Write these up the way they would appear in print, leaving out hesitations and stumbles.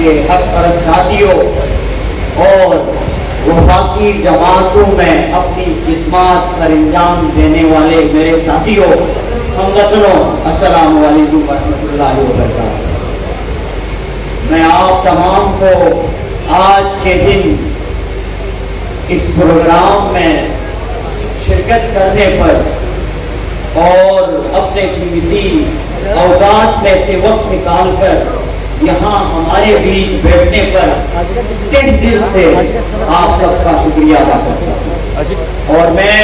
کے حق پرست ساتھیوں اور وفاقی جماعتوں میں اپنی خدمات سر انجام دینے والے میرے ساتھیوں، ہموطنوں، السلام علیکم ورحمۃ اللہ وبرکاتہ۔ میں آپ تمام کو آج کے دن اس پروگرام میں شرکت کرنے پر اور اپنے قیمتی اوقات میں سے وقت نکال کر یہاں ہمارے بیچ بیٹھنے پر تہ دل سے آپ سب کا شکریہ ادا کرتا ہوں۔ اور میں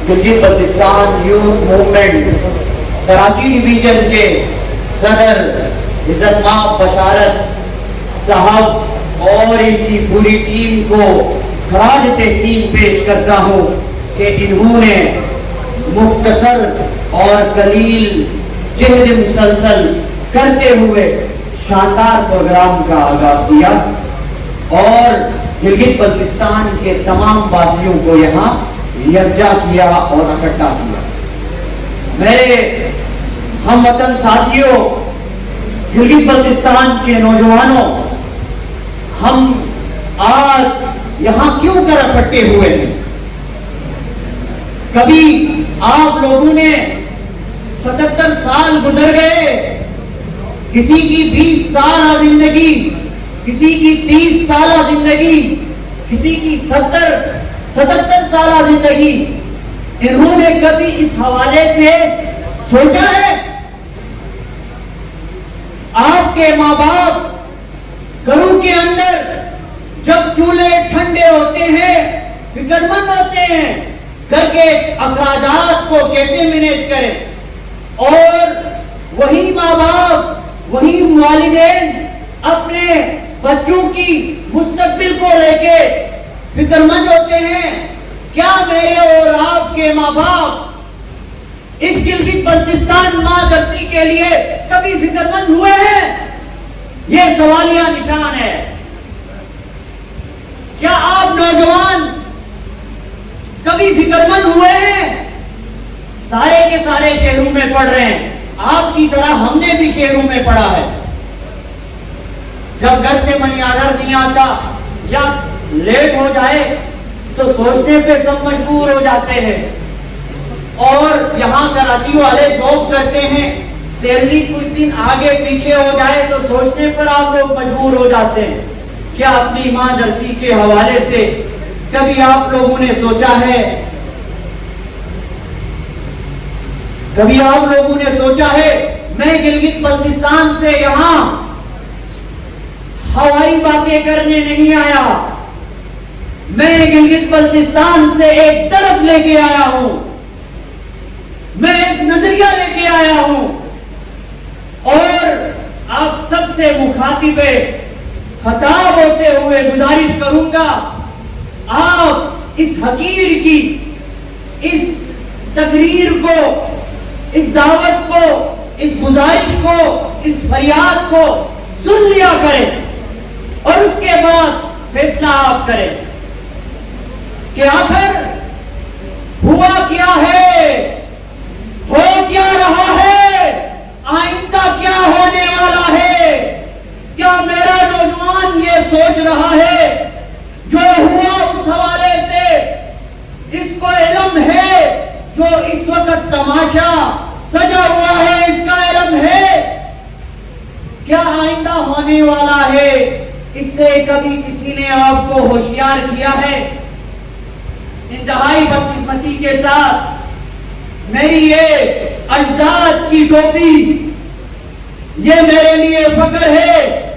Gilgit Baltistan youth movement Karachi division کے صدر عزت مآب بشارت صاحب اور ان کی پوری ٹیم کو خراج تحسین پیش کرتا ہوں کہ انہوں نے مختصر اور قلیل جہد مسلسل کرتے ہوئے شاندار پروگرام کا آغاز کیا اور گلگت بلتستان کے تمام واسیوں کو یہاں یکجا کیا اور اکٹھا کیا۔ میرے ہم وطن ساتھیوں، گلگت بلتستان کے نوجوانوں، ہم آج یہاں کیوں کر اکٹھے ہوئے ہیں؟ کبھی آپ لوگوں نے 77 سال گزر گئے، کسی کی 20 سالہ زندگی، کسی کی 30 سالہ زندگی، کسی کی 77 سالہ زندگی، انہوں نے کبھی اس حوالے سے سوچا ہے؟ آپ کے ماں باپ گھروں کے اندر جب چولہے ٹھنڈے ہوتے ہیں فکر مند ہوتے ہیں گھر کے اخراجات کو کیسے مینیج کریں، اور وہی ماں باپ، وہی والدین اپنے بچوں کی مستقبل کو لے کے فکر مند ہوتے ہیں۔ کیا میرے اور آپ کے ماں باپ اس گلگت بلتستان ماں دھرتی کے لیے کبھی فکر مند ہوئے ہیں؟ یہ سوالیہ نشان ہے۔ کیا آپ نوجوان کبھی فکر مند ہوئے ہیں؟ سارے کے سارے شہروں میں پڑھ رہے ہیں، آپ کی طرح ہم نے بھی شہروں میں پڑھا ہے۔ جب گھر سے منی آرڈر نہیں آتا یا لیٹ ہو جائے تو سوچنے پہ سب مجبور ہو جاتے ہیں، اور یہاں کراچی والے جاب کرتے ہیں، سیلری کچھ دن آگے پیچھے ہو جائے تو سوچنے پر آپ لوگ مجبور ہو جاتے ہیں۔ کیا اپنی ماں دھرتی کے حوالے سے کبھی آپ لوگوں نے سوچا ہے؟ کبھی آپ لوگوں نے سوچا ہے میں گلگت بلتستان سے یہاں ہوائی باتیں کرنے نہیں آیا، میں گلگت بلتستان سے ایک طرف لے کے آیا ہوں، میں ایک نظریہ لے کے آیا ہوں، اور آپ سب سے مخاطب خطاب ہوتے ہوئے گزارش کروں گا، آپ اس حقیر کی اس تقریر کو، اس دعوت کو، اس گزارش کو، اس فریاد کو سن لیا کریں، اور اس کے بعد فیصلہ آپ کریں کہ آخر ہوا کیا ہے، ہو کیا رہا ہے، آئندہ کیا ہونے والا ہے۔ کیا میرا نوجوان یہ سوچ رہا ہے جو ہوا اس حوالے سے اس کو علم ہے؟ جو اس وقت تماشا سجا ہوا ہے اس کا علم ہے؟ کیا آئندہ ہونے والا ہے اس سے کبھی کسی نے آپ کو ہوشیار کیا ہے؟ انتہائی بدقسمتی کے ساتھ میری یہ اجداد کی ٹوپی، یہ میرے لیے فخر ہے۔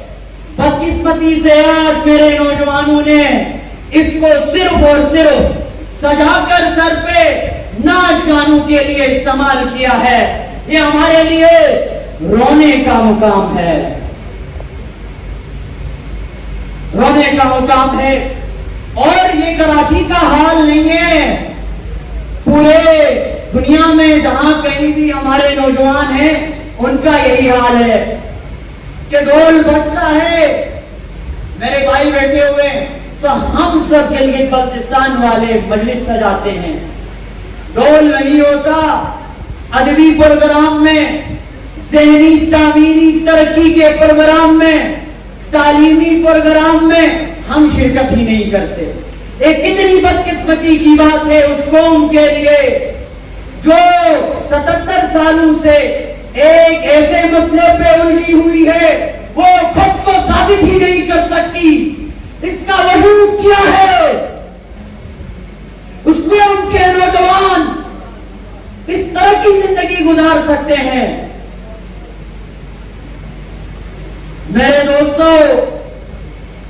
بدقسمتی سے آج میرے نوجوانوں نے اس کو صرف اور صرف سجا کر سر پہ ناچ گانوں کے لیے استعمال کیا ہے۔ یہ ہمارے لیے رونے کا مقام ہے، رونے کا مقام ہے، اور یہ کراچی کا حال نہیں ہے، پورے دنیا میں جہاں کہیں بھی ہمارے نوجوان ہیں ان کا یہی حال ہے کہ ڈھول بجتا ہے، میرے بھائی بیٹھے ہوئے تو ہم سب گلگت بلتستان والے مجلس سجاتے ہیں، ڈھول نہیں ہوتا، ادبی پروگرام میں، ذہنی تعمیری ترقی کے پروگرام میں، تعلیمی پروگرام میں ہم شرکت ہی نہیں کرتے. ایک کتنی بدقسمتی کی بات ہے اس قوم کے لیے جو 77 سالوں سے ایک ایسے مسئلے پہ الجھی ہوئی ہے وہ خود کو ثابت ہی نہیں کر سکتی. اس کا وجود کیا ہے؟ اس قوم کے نوجوان اس طرح کی زندگی گزار سکتے ہیں. میرے دوستوں،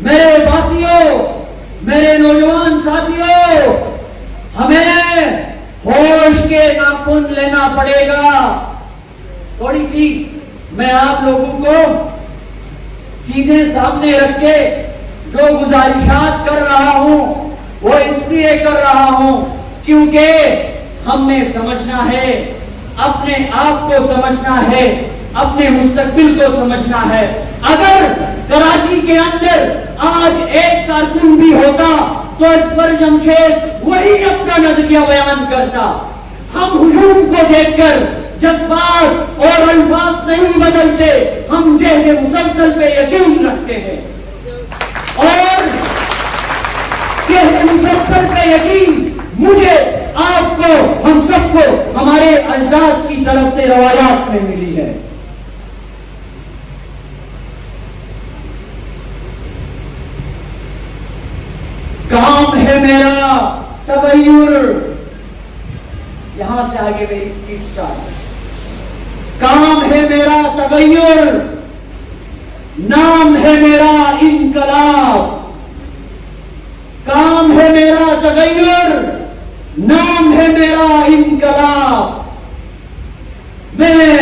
میرے بھائیوں، میرے نوجوان ساتھیوں، ہمیں ہوش کے ناخن لینا پڑے گا. تھوڑی سی میں آپ لوگوں کو چیزیں سامنے رکھ کے جو گزارشات کر رہا ہوں وہ اس لیے کر رہا ہوں کیونکہ ہم نے سمجھنا ہے، اپنے آپ کو سمجھنا ہے، اپنے مستقبل کو سمجھنا ہے. اگر کراچی کے اندر آج ایک کارکن بھی ہوتا تو اکبر جمشید وہی اپنا نظریہ بیان کرتا. ہم ہجوم کو دیکھ کر جذبات اور الفاظ نہیں بدلتے، ہم جہد مسلسل پہ یقین رکھتے ہیں اور جہد مسلسل پہ یقین مجھے، آپ کو، ہم سب کو ہمارے اجداد کی طرف سے روایات میں ملی ہے. کام ہے میرا تغیر، یہاں سے آگے میری اسپیچ سٹارٹ. کام ہے میرا تغیر، نام ہے میرا انقلاب. کام ہے میرا تغیر، نام ہے میرا انقلاب. میں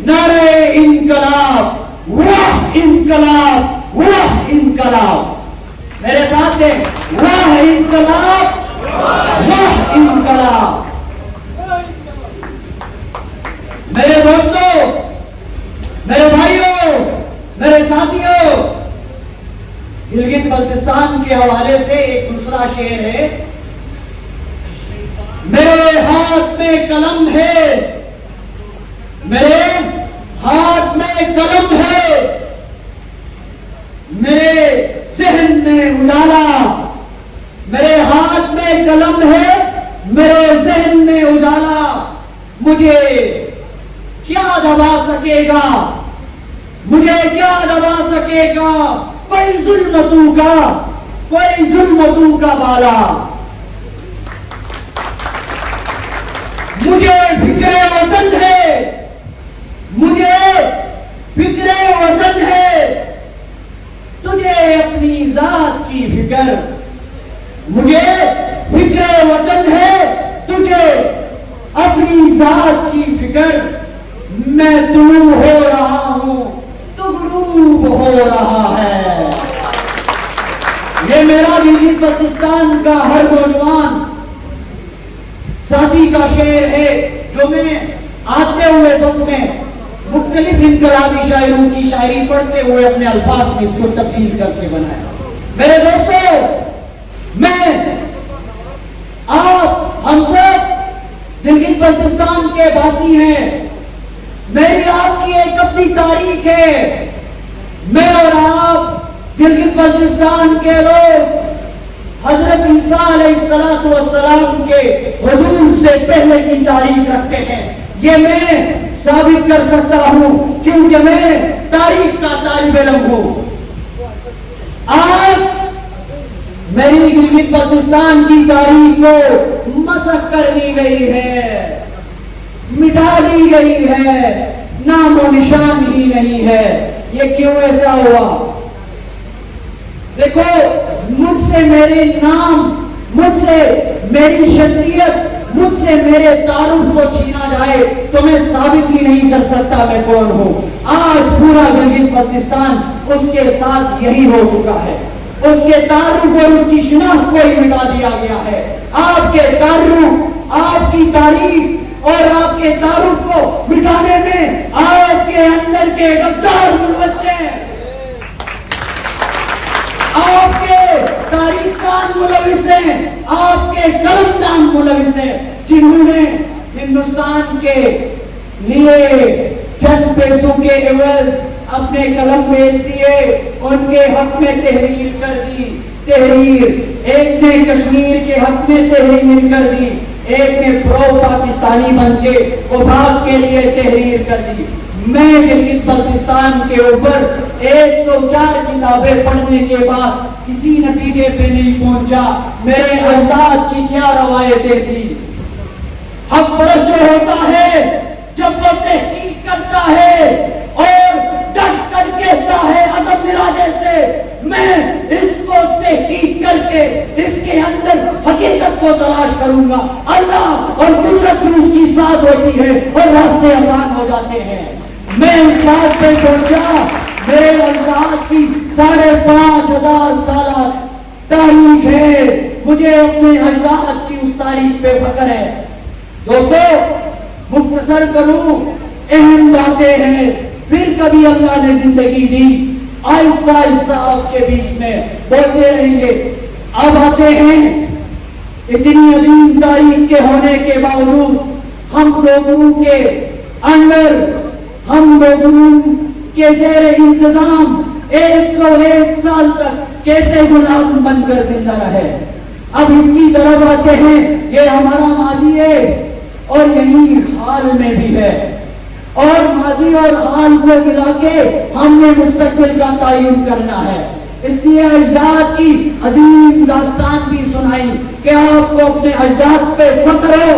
نعرہ انقلاب، واہ انقلاب، واہ انقلاب. میرے ساتھ دیں، واہ انقلاب، واہ انقلاب. میرے دوستوں، میرے بھائیوں، میرے ساتھیوں، گلگت بلتستان کے حوالے سے ایک دوسرا شعر ہے. میرے ہاتھ میں قلم ہے، میرے ہاتھ میں قلم ہے، میرے ذہن میں اجالا. میرے ہاتھ میں قلم ہے، میرے ذہن میں اجالا. مجھے کیا دبا سکے گا، مجھے کیا دبا سکے گا کوئی ظلم تو کا، کوئی ظلم تو کا بالا. مجھے فکر وطن ہے، مجھے فکر وطن ہے، تجھے اپنی ذات کی فکر. مجھے فکر وطن ہے، تجھے اپنی ذات کی فکر. میں طلوع ہو رہا ہوں تو غروب ہو رہا ہے. یہ میرا گلگت بلتستان کا ہر نوجوان ساتھی کا شعر ہے جو میں آتے ہوئے بس میں مختلف انقلابی شاعروں کی شاعری پڑھتے ہوئے اپنے الفاظ میں اس کو تبدیل کر کے بنایا. میرے دوستوں، میں، آپ، ہم سب گلگت بلتستان کے باسی ہیں. میری آپ کی ایک اپنی تاریخ ہے. میں اور آپ گلگت بلتستان کے لوگ حضرت عیسیٰ علیہ السلام کے حضور سے پہلے کی تاریخ رکھتے ہیں. یہ میں ثابت کر سکتا ہوں کیونکہ میں تاریخ کا طالب علم ہوں. آج میری گلگت بلتستان کی تاریخ کو مسخ کر دی گئی ہے، مٹا دی گئی ہے، نام و نشان ہی نہیں ہے. یہ کیوں ایسا ہوا؟ دیکھو، مجھ سے میرے نام، مجھ سے میری شخصیت، مجھ سے میرے تعارف کو چھینا جائے تو میں ثابت ہی نہیں کر سکتا میں کون ہوں. آج پورا گلگت بلتستان اس کے ساتھ یہی ہو چکا ہے. اس کے تعارف اور اس کی شناخت کو ہی مٹا دیا گیا ہے. آپ کے تعارف، آپ کی تاریخ اور آپ کے تعارف کو مٹانے میں آپ کے اندر کے غدار ملوث ہیں، آپ کے تاریخ دان ملوث ہیں، آپ کے قلم دان ملوث ہیں، جنہوں نے ہندوستان کے لیے چند پیسوں کے عوض اپنے قلم بیچ دیے، ان کے حق میں تحریر کر دی، تحریر ایک نے کشمیر کے حق میں تحریر کر دی، ایک نے پرو پاکستانی بن کے وفاق کے لیے تحریر کر دی۔ میں جدید بلتستان کے اوپر 104 کتابیں پڑھنے کے بعد کسی نتیجے پہ نہیں پہنچا۔ میرے اجداد کی کیا روایتیں تھی۔ حق پرست جو ہوتا ہے جب وہ تحقیق کرتا ہے اور ڈٹ کر کہتا ہے عزم ارادے سے میں اس کو تحقیق کر کے اس کے اندر حقیقت کو تلاش کروں گا، اللہ اور قدرت بھی اس کی ساتھ ہوتی ہے اور راستے آسان ہو جاتے ہیں۔ میں اس بات پہ پہنچا، میرے اجداد کی 5500 سالہ تاریخ ہے، مجھے اپنے اجداد کی اس تاریخ پہ فخر ہے۔ دوستو مختصر کروں، اہم باتیں ہیں، پھر کبھی اللہ نے زندگی دی، آہستہ آہستہ آپ کے بیچ میں بولتے رہیں گے۔ اب آتے ہیں، اتنی عظیم تاریخ کے ہونے کے باوجود ہم گروہ کے اندر، ہم گروہ کے زیر انتظام 101 سال تک کیسے غلام بن کر زندہ رہے۔ اب اس کی طرف آتے ہیں، یہ ہمارا ماضی ہے اور یہی حال میں بھی ہے، اور ماضی اور حال کو ملا کے ہم نے مستقبل کا تعین کرنا ہے۔ اس لیے اجداد کی عظیم داستان بھی سنائی کہ آپ کو اپنے اجداد پہ فخر ہو،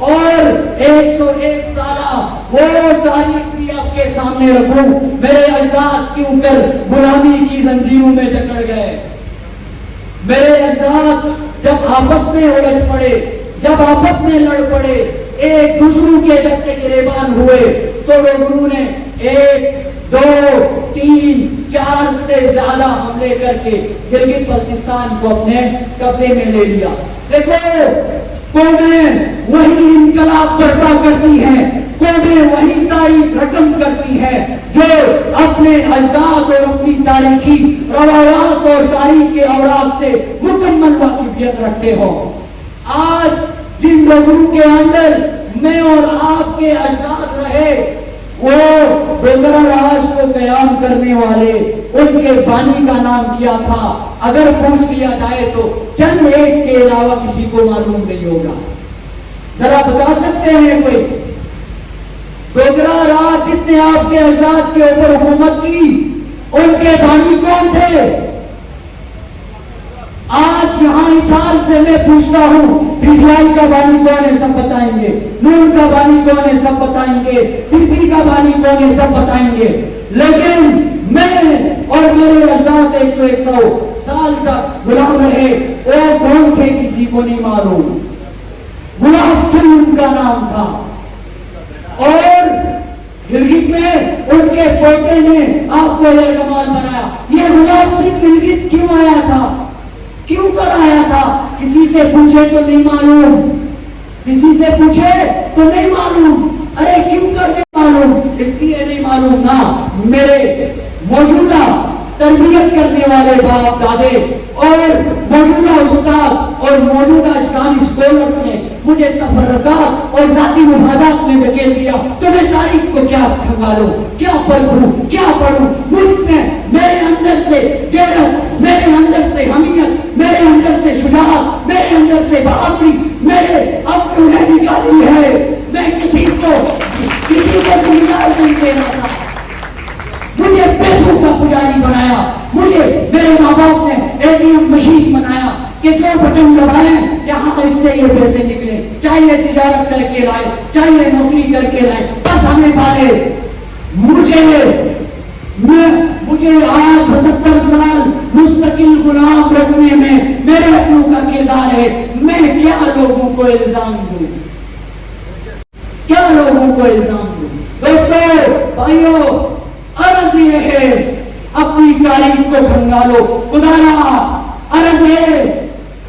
اور 101 سالہ وہ تاریخ بھی آپ کے سامنے رکھوں۔ میرے اجداد کیوں کر غلامی کی زنجیروں میں جکڑ گئے؟ میرے اجداد جب آپس میں الجھ پڑے، جب آپس میں لڑ پڑے، ایک دوسروں کے دستے گریبان ہوئے، تو گروہ نے 1 2 3 4 سے زیادہ حملے کر کے گلگت بلتستان کو اپنے قبضے میں لے لیا۔ دیکھو قومیں وہی انقلاب برپا کرتی ہیں، قومیں وہی تاریخ رقم کرتی ہیں جو اپنے اجداد اور اپنی تاریخی روایات اور تاریخ کے اوراق سے مکمل واقفیت رکھتے ہو۔ آج جن لوگوں کے اندر میں اور آپ کے اجداد رہے، وہ ڈوگرا راج کو قیام کرنے والے، ان کے بانی کا نام کیا تھا؟ اگر پوچھ لیا جائے تو چند ایک کے علاوہ کسی کو معلوم نہیں ہوگا۔ ذرا بتا سکتے ہیں کوئی؟ ڈوگرا راج جس نے آپ کے اجداد کے اوپر حکومت کی، ان کے بانی کون تھے؟ آج یہاں اس حال سے میں پوچھتا ہوں، پیٹیائی کا بانی کون ہے سب بتائیں گے، نون کا بانی کون ہے سب بتائیں گے، پی پی کا بانی کون ہے سب بتائیں گے، لیکن میں اور میرے اجداد 101 سال تک غلام رہے، وہ کون تھے کسی کو نہیں معلوم۔ گلاب سنگھ ان کا نام تھا، اور گلگت میں ان کے پوتے نے آپ کو یہ کمال بنایا۔ یہ گلاب سنگھ گلگت کیوں آیا تھا، کیوں کر آیا تھا؟ کسی سے پوچھے تو نہیں معلوم، کسی سے پوچھے تو نہیں معلوم۔ ارے کیوں کر نہیں معلوم؟ اس لیے نہیں معلوم نا، میرے موجودہ تربیت کرنے والے باپ دادے اور موجودہ استاد اور موجودہ اسلامی اسکالرز نے مجھے تفرقات اور ذاتی مفادات میں دھکیل دیا، تو میں تاریخ کو کیا کھنگالوں، کیا پڑھوں، کیا پڑھوں؟ مجھ میں میرے اندر سے غیرت، میرے اندر سے حمیت، میرے اندر سے شجاعت، میرے اندر سے بہادری میرے اپنے نے نکالی ہے۔ میں کسی کو زمیندار نہیں دینا تھا، مجھے پیسوں کا پجاری بنایا، مجھے میرے ماں باپ نے ATM مشین بنایا کہ جو بٹن دبائیں یہاں اس سے یہ پیسے نکلے، چاہیے تجارت کر کے لائے، چاہیے نوکری کر کے لائے، بس ہمیں پالے۔ مجھے آج 77 سال مستقل غلام رکھنے میں میرے اپنوں کا کردار ہے۔ میں کیا لوگوں کو الزام دوں، کیا لوگوں کو الزام دوں؟ دوستو بھائیو، عرض یہ ہے اپنی تاریخ کو کھنگالو، خدایا عرض ہے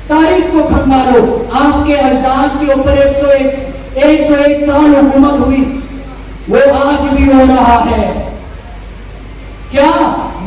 تاریخ کو کھنگالو۔ آپ کے اجداد کے اوپر 101 سال حکومت ہوئی، وہ آج بھی ہو رہا ہے۔ کیا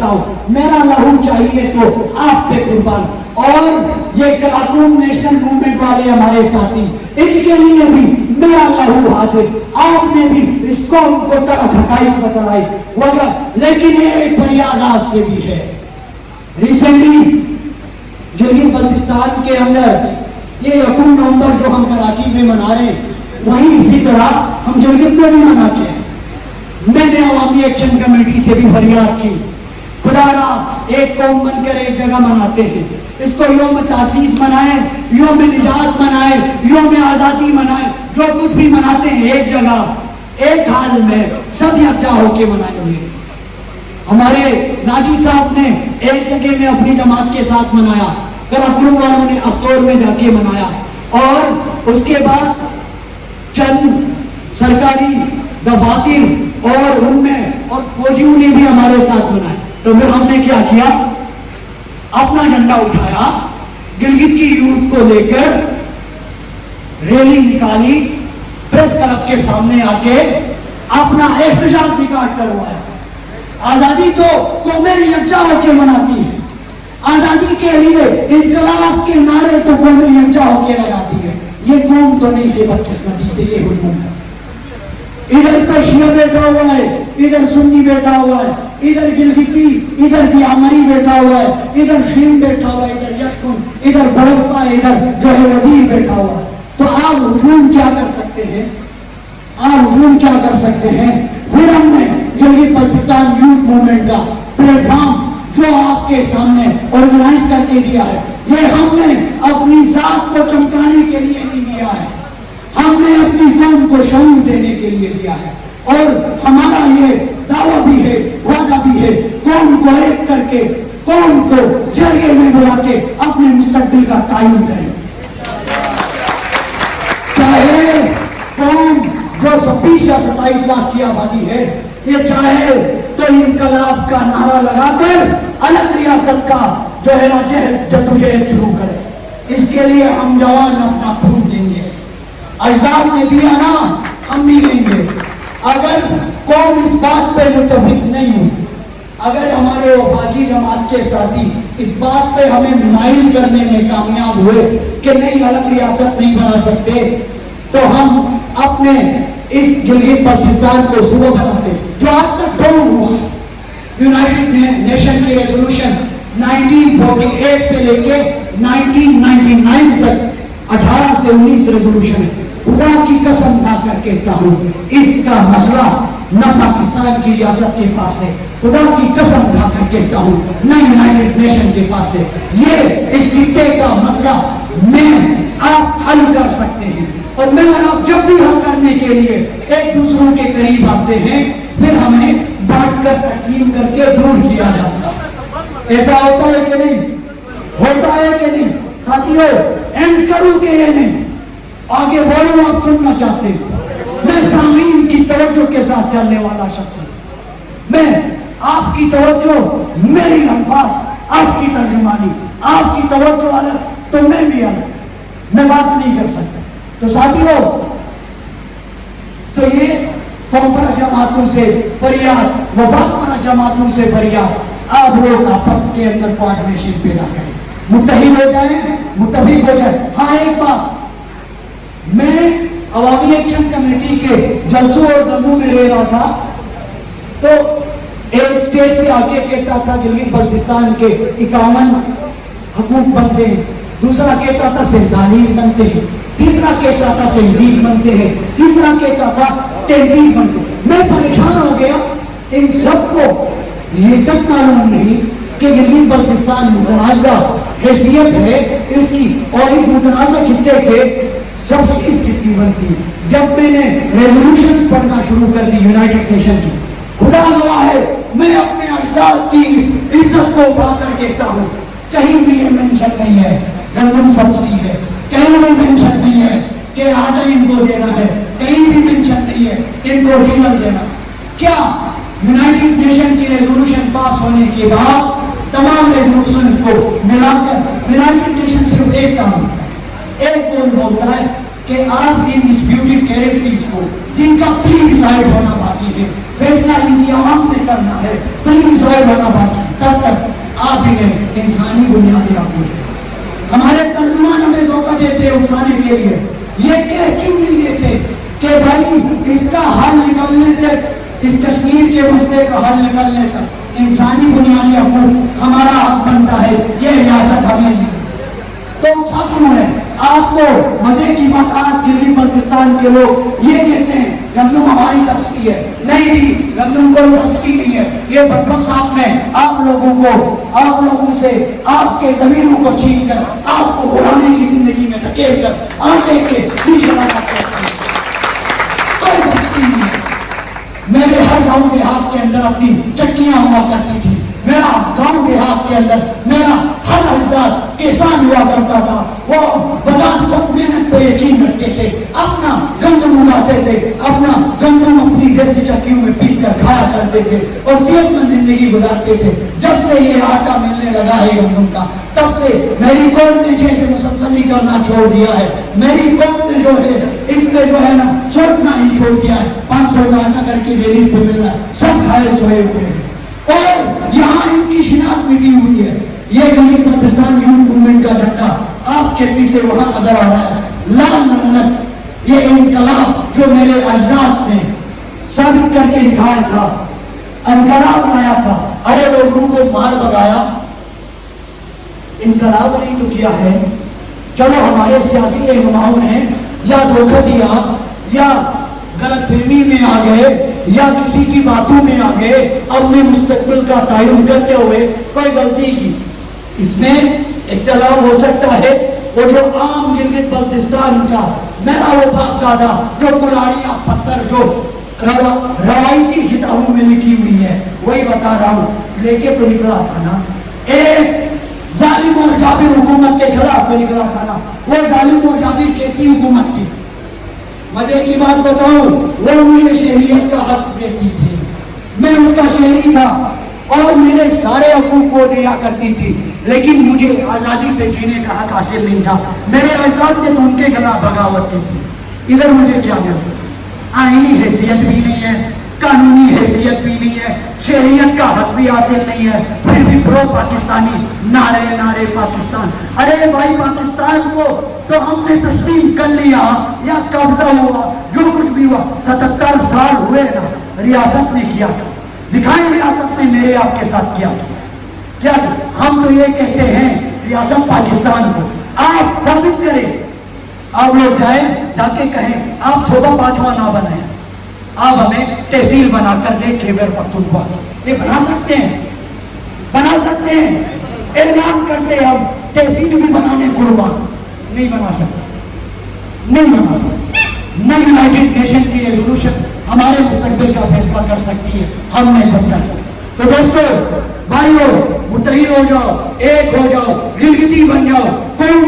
کرتا ہوں, میرا لہو چاہیے تو آپ پہ قربان. اور یہ کراکوم نیشنل موومنٹ والے ہمارے ساتھی, ان کے لیے بھی میرا لہو حاضر. آپ نے بھی اس قوم کو تلخ حقائق بتلائی وغیرہ, لیکن ایک فریاد آپ سے بھی ہے. ریسنٹلی گلگت بلتستان کے اندر یہ 1 نومبر جو ہم کراچی میں منا رہے ہیں, وہیں اسی طرح ہم گلگت میں بھی مناتے ہیں. میں نے عوامی ایکشن کمیٹی سے بھی فریاد کی, خدا را ایک قوم بن کر ایک جگہ مناتے ہیں, اس کو یوم تاسیس منائیں, یوم نجات منائیں, یوم آزادی منائیں, جو کچھ بھی مناتے ہیں ایک جگہ ایک حال میں سب یکجا ہو کے منائیں ہوئے. ہمارے ناجی صاحب نے ایک جگہ میں اپنی جماعت کے ساتھ منایا, کراکلو والوں نے استور میں جا کے منایا, اور اس کے بعد چند سرکاری دفاتر اور ان میں اور فوجیوں نے بھی ہمارے ساتھ منائے. تو پھر ہم نے کیا کیا, اپنا جھنڈا اٹھایا, گلگت کی یوتھ کو لے کر ریلی نکالی, پریس کلب کے سامنے آ کے اپنا احتجاج ریکارڈ کروایا. آزادی تو قومیں یکجا ہو کے مناتی ہیں, آزادی کے لیے انقلاب کے نعرے تو قومیں یکجا ہو کے لگاتی ہے. یہ قوم تو نہیں ہے بدقسمتی سے یہ ہجوم ہے. ادھر تو شیعہ بیٹھا ہوا ہے, ادھر سنی بیٹھا ہوا ہے, ادھر گلگتی, ادھر دیامری بیٹھا ہوا ہے, ادھر شیم بیٹھا ہوا ہے, ادھر یشکن, ادھر بڑپا, ادھر جو ہے وزیر بیٹھا ہوا ہے. تو آپ ہجوم کیا کر سکتے ہیں, آپ ہجوم کیا کر سکتے ہیں. پھر ہم نے گلگت بلتستان یوتھ موومنٹ کا پلیٹ فارم جو آپ کے سامنے آرگنائز کر کے دیا ہے, یہ ہم نے اپنی ذات کو چمکانے کے لیے نہیں دیا ہے, ہم نے اپنی قوم کو شعور دینے کے لیے دیا ہے. اور ہمارا یہ دعویٰ بھی ہے, وعدہ بھی ہے, قوم کو ایک کر کے, قوم کو جرگے میں بلا کے اپنے مستقبل کا تعین کریں. چاہے قوم جو 26 یا 27 لاکھ کی آبادی ہے, یہ چاہے تو انقلاب کا نعرہ لگا کر الگ ریاست کا جو ہے نا جدوجہد شروع کرے. اس کے لیے ہم جوان اپنا خون دیں گے, اجداد نے دیا نا, ہم بھی لیں گے. اگر قوم اس بات پہ متفق نہیں ہوئی, اگر ہمارے وفاقی جماعت کے ساتھی اس بات پہ ہمیں مائل کرنے میں کامیاب ہوئے کہ نہیں الگ ریاست نہیں بنا سکتے, تو ہم اپنے اس گلگت بلتستان کو صوبہ بناتے جو آج تک ڈاؤن ہوا. یونائٹڈ نیشن کی ریزولوشن 1948 سے لے کے 1999 تک 18 سے 19 ریزولوشن ہے. خدا کی قسم کھا کر کہتا ہوں, اس کا مسئلہ نہ پاکستان کی ریاست کے پاس ہے, خدا کی قسم کھا کر کہتا ہوں نہ یونائٹڈ نیشن کے پاس ہے. یہ اس خطے کا مسئلہ میں آپ حل کر سکتے ہیں, اور میں اور آپ جب بھی حل کرنے کے لیے ایک دوسروں کے قریب آتے ہیں, پھر ہمیں بانٹ کر تقسیم کر کے دور کیا جاتا ہے. ایسا ہوتا ہے کہ نہیں, ہوتا ہے کہ نہیں ساتھیوں. اینڈ کروں کہ یہ نہیں, آگے بولو آپ سننا چاہتے ہیں. میں سامعین کی توجہ کے ساتھ چلنے والا شخص ہوں. میں آپ کی توجہ, میری الفاظ, آپ کی ترجمانی, آپ کی توجہ الگ تو میں بھی الگ, میں بات نہیں کر سکتا. تو ساتھیوں, تو یہ قوم پرست جماعتوں سے فریاد, وفاق پرست جماعتوں سے فریاد, آپ لوگ آپس کے اندر کوآرڈینیشن پیدا کریں, متحد ہو جائیں, متفق ہو جائیں. ہاں ایک بات, میں عوامی ایکشن کمیٹی کے جلسوں اور دموں میں رہ رہا تھا, تو ایک اسٹیج پہ آ کے کہتا تھا گلگت بلتستان کے 51 حقوق بنتے ہیں, دوسرا کہتا تھا 47 بنتے ہیں, تیسرا کہتا تھا 37 بنتے ہیں, تیسرا کہتا تھا 33 بنتے ہیں. میں پریشان ہو گیا. ان سب کو یہ تک معلوم نہیں کہ گلگت بلتستان متنازع حیثیت ہے اس کی, اور اس متنازع خطے کے سب سے اس کتنی بنتی ہے. جب میں نے ریزولوشن پڑھنا شروع کر دی یونائٹڈ نیشن کی, خدا گواہ ہے میں اپنے اجداد کی اس عزت کو اٹھا کر کہتا ہوں, کہیں بھی یہ مینشن نہیں ہے گندم سبسڈی ہے, کہیں بھی مینشن نہیں ہے کہ آٹا ان کو دینا ہے, کہیں بھی مینشن نہیں ہے ان کو ڈیزل دینا. کیا یونائٹڈ نیشن کی ریزولوشن پاس ہونے کے بعد تمام ریزولوشن کو ملا کر یونائٹڈ نیشن صرف ایک کام ہوتا ہے, ایک بول بولتا ہے کہ آپ ان ڈسپیوٹڈ ٹیریٹریز کو جن کا پلی ڈیسائیڈ ہونا باقی ہے, فیصلہ ان کی عوام نے کرنا ہے, پلی ڈیسائیڈ ہونا باقی ہے, تب تک آپ انہیں انسانی بنیادیں آپ بھول گئے. ہمارے ترجمان ہمیں دھوکہ دیتے ہیں اکسانے کے لیے. یہ کہہ کیوں نہیں دیتے کہ بھائی اس کا حل نکلنے تک، اس کشمیر کے مسئلے کا حل نکلنے تک انسانی بنیادی حقوق ہمارا حق بنتا ہے، یہ ریاست ہمیں نہیں. تو اکسا کیوں ہے؟ آپ کو مزے کی بات، آج گلگت بلتستان کے لوگ یہ کہتے ہیں گندم ہماری سبسڈی ہے. نہیں جی، گندم کوئی سبسڈی نہیں ہے. یہ بھٹو صاحب نے آپ لوگوں سے آپ کے زمینوں کو چھین کر آپ کو بلانے کی زندگی میں دھکیل کر آٹے کے بیچ لگا کوئی سبسڈی نہیں ہے. میرے ہر گاؤں دیہات کے اندر اپنی چکیاں ہوا کرتی تھی. میرا گاؤں دیہات کے اندر میرا ہر اجداد کسان ہوا کرتا تھا. وہ بذات خود محنت پہ یقین رکھتے تھے، اپنا گندم اگاتے تھے، اپنا گندم اپنی دیسی چکیوں میں پیس کر کھایا کرتے تھے اور صحت مند زندگی گزارتے تھے. جب سے یہ آٹا ملنے لگا ہے گندم کا، تب سے میری قوم نے جہد مسلسلی کرنا چھوڑ دیا ہے. میری قوم نے جو ہے اس میں جو ہے نا سوچنا ہی چھوڑ دیا ہے. 500 کا نہ کر کے دہلیز پہ مل رہا ہے، سب گھائل سوئے ہوئے ہیں اور یہاں ان کی شناخت مٹی ہوئی ہے. یہ گلگت بلتستان یوتھ موومنٹ کا جھنڈا آپ کے پیچھے وہاں نظر آ رہا ہے، لال رنگت. یہ انقلاب جو میرے اجداد نے ثابت کر کے دکھایا تھا، انقلاب لایا تھا. ارے لوگوں کو مار بگایا، انقلاب نہیں تو کیا ہے؟ چلو ہمارے سیاسی رہنماؤں نے یا دھوکہ دیا یا غلط فہمی میں آ گئے یا کسی کی باتوں میں آ گئے، اپنے مستقبل کا تعین کرتے ہوئے کوئی غلطی کی. اس میں اختلاف ہو سکتا ہے. وہ جو عام گلگت بلتستان کا میرا وہ باپ دادا جو کلاڑیاں پتھر جو روایتی کتابوں میں لکھی ہوئی ہے وہی بتا رہا ہوں. لے کے تو نکلا تھا نا، ایک ظالم اور جابر حکومت کے خلاف میں نکلا تھا نا. وہ ظالم اور جابر کیسی حکومت تھی؟ مزے کی بات بتاؤں، وہ مجھے شہریت کا حق دیتی تھی، میں اس کا شہری تھا اور میرے سارے حقوق کو دیا کرتی تھی، لیکن مجھے آزادی سے جینے کا حق حاصل نہیں تھا. میرے اجداد نے تو ان کے خلاف بغاوت کی تھی. ادھر مجھے کیا ملتا؟ آئینی حیثیت بھی نہیں ہے، قانونی حیثیت بھی نہیں ہے، شہریت کا حق بھی حاصل نہیں ہے، پھر بھی پرو پاکستانی نعرے نعرے پاکستان. ارے بھائی، پاکستان کو تو ہم نے تسلیم کر لیا یا قبضہ ہوا، جو کچھ بھی ہوا 77 سال ہوئے نا. ریاست نے کیا، دکھائیں ریاست نے میرے آپ کے ساتھ کیا کیا. ہم تو یہ کہتے ہیں ریاست پاکستان کو آپ ثابت کریں. آپ لوگ جائیں، جا کے کہیں آپ صوبہ 5واں نہ بنائیں، آپ ہمیں تحصیل بنا کر دیں خیبر پختونخوا. یہ بنا سکتے ہیں. اعلان کرتے ہم تحصیل بھی بنانے قربان. نہیں بنا سکتے. نہ یونائٹڈ نیشن کی ریزولوشن ہمارے مستقبل کا فیصلہ کر سکتی ہے، ہم نے خود کر. تو دوستو بھائیو، متحد ہو جاؤ، ایک ہو جاؤ، گلگتی بن جاؤ. قوم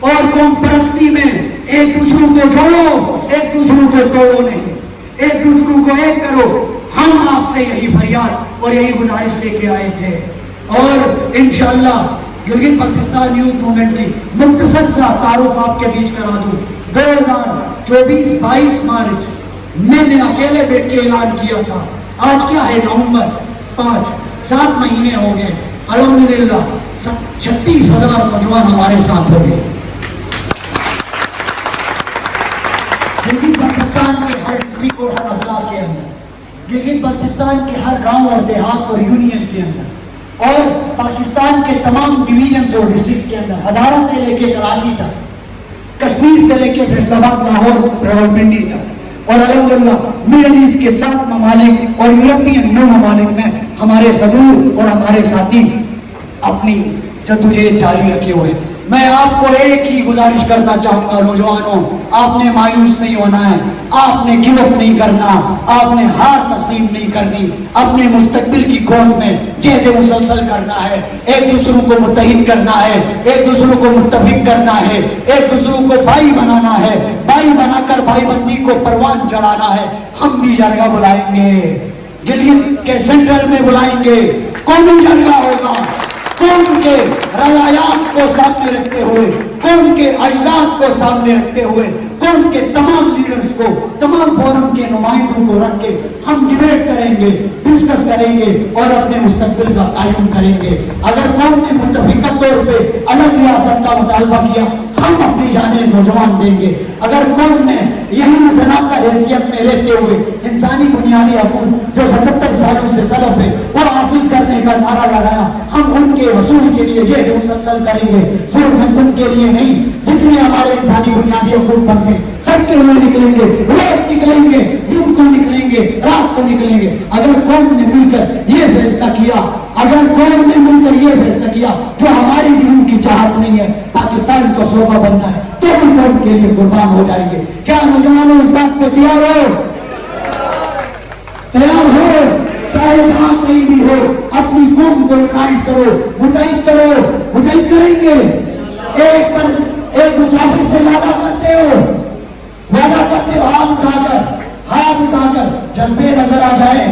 اور قوم پرستی میں ایک دوسروں کو جوڑو، ایک دوسروں کو توڑو نہیں، ایک دوسروں کو ایک کرو. ہم آپ سے یہی فریاد اور یہی گزارش لے کے آئے تھے اور انشاءاللہ گلگت بلتستان یوتھ موومنٹ کی مختصر سا تعارف آپ کے بیچ کرا دوں. 2024 22 مارچ میں نے اکیلے بیٹھ کے اعلان کیا تھا. آج کیا ہے؟ نومبر 5، 7 مہینے ہو گئے. الحمدللہ 36,000 نوجوان ہمارے ساتھ ہو گئے. گلگت بلتستان کے ہر ڈسٹرکٹ اور ہر اضلاع کے اندر، گلگت بلتستان کے ہر گاؤں اور دیہات اور یونین کے اندر، اور پاکستان کے تمام ڈویژنز اور ڈسٹرکٹس کے اندر، ہزارہ سے لے کے کراچی تک، کشمیر سے لے کے فیصل آباد، لاہور، راولپنڈی تک، اور الحمدللہ مڈل ایسٹ کے 7 ممالک اور یورپین 9 ممالک میں ہمارے صدور اور ہمارے ساتھی اپنی جدوجہد جاری رکھے ہوئے. میں آپ کو ایک ہی گزارش کرنا چاہوں گا، نوجوانوں، آپ نے مایوس نہیں ہونا ہے، آپ نے گو اپ نہیں کرنا، آپ نے ہار تسلیم نہیں کرنی. اپنے مستقبل کی کھوج میں جہد مسلسل کرنا ہے، ایک دوسروں کو متحد کرنا ہے، ایک دوسروں کو متفق کرنا ہے، ایک دوسروں کو بھائی بنانا ہے، بھائی بنا کر بھائی بندی کو پروان چڑھانا ہے. ہم بھی جرگہ بلائیں گے، گلگت کے سینٹرل میں بلائیں گے، قومی جرگہ ہوگا. قوم کے روایات کو سامنے رکھتے ہوئے، قوم کے اجداد کو سامنے رکھتے ہوئے، قوم کے تمام لیڈرز کو تمام فورم کے نمائندوں کو رکھ کے ہم ڈیبیٹ کریں گے, ڈسکس کریں گے اور اپنے مستقبل کا تعین کریں گے. اگر قوم نے متفقہ طور پہ الگ ریاست کا مطالبہ کیا, ہم اپنی جانیں نوجوان دیں گے. اگر قوم نے یہی متنازع حیثیت میں رہتے ہوئے انسانی بنیادی حقوق جو 77 سالوں سے سلف ہے وہ حاصل کرنے کا نعرہ لگایا, ہم ان کے حصول کے لیے جہد مسلسل کریں گے. صرف ہندن کے لیے نہیں, جتنے ہمارے انسانی بنیادی حقوق بنتے سب کے لیے نکلیں گے, روز نکلیں گے, دن کو نکلیں گے, رات کو نکلیں گے. اگر قوم نے مل کر یہ فیصلہ کیا, اگر قوم نے مل کر یہ فیصلہ کیا جو ہماری دلوں کی چاہت نہیں ہے, پاکستان کو صوبہ بننا ہے, تو بھی قوم کے لیے قربان ہو جائیں گے. کیا نوجوانوں اس بات پہ تیار ہو؟ تیار ہو؟ چاہے جہاں کہیں بھی ہو, اپنی قوم کو یونائٹ کرو, متحد کرو, متحد کریں گے. ایک مسافر سے وعدہ کرتے ہو, ہاتھ اٹھا کر جذبے نظر آ جائے,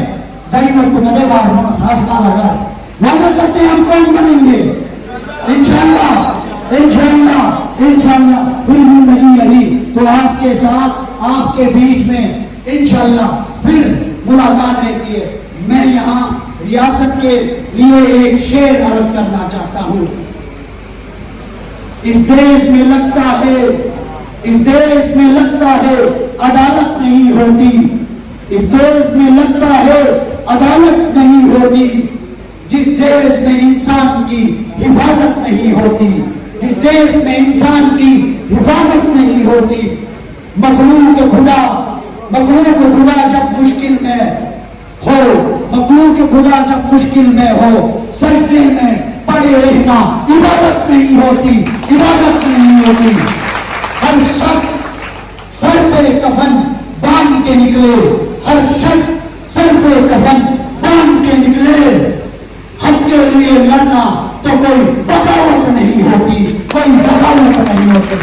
غنیمت کو مدے بار ہونا صاف کا لگا, وعدہ کرتے ہیں ہم قوم بنیں گے انشاءاللہ. پھر زندگی رہی تو آپ کے ساتھ, آپ کے بیچ میں انشاءاللہ پھر ملاقات رہتی ہے. میں یہاں ریاست کے لیے ایک شعر عرض کرنا چاہتا ہوں. اس دیش میں لگتا ہے عدالت نہیں ہوتی, اس دیش میں لگتا ہے عدالت نہیں ہوتی, جس دیش میں انسان کی حفاظت نہیں ہوتی, جس دیش میں انسان کی حفاظت نہیں ہوتی. مخلوق خدا جب مشکل میں ہو, مخلوق خدا جب مشکل میں ہو, سجدے میں پڑے رہنا عبادت نہیں ہوتی, عبادت نہیں ہوتی. ہر شخص سر پہ کفن باندھ کے نکلے, ہر شخص سر پہ کفن باندھ کے نکلے. حق کے لیے لڑنا تو کوئی بغاوت نہیں ہوتی, کوئی بغاوت نہیں ہوتی.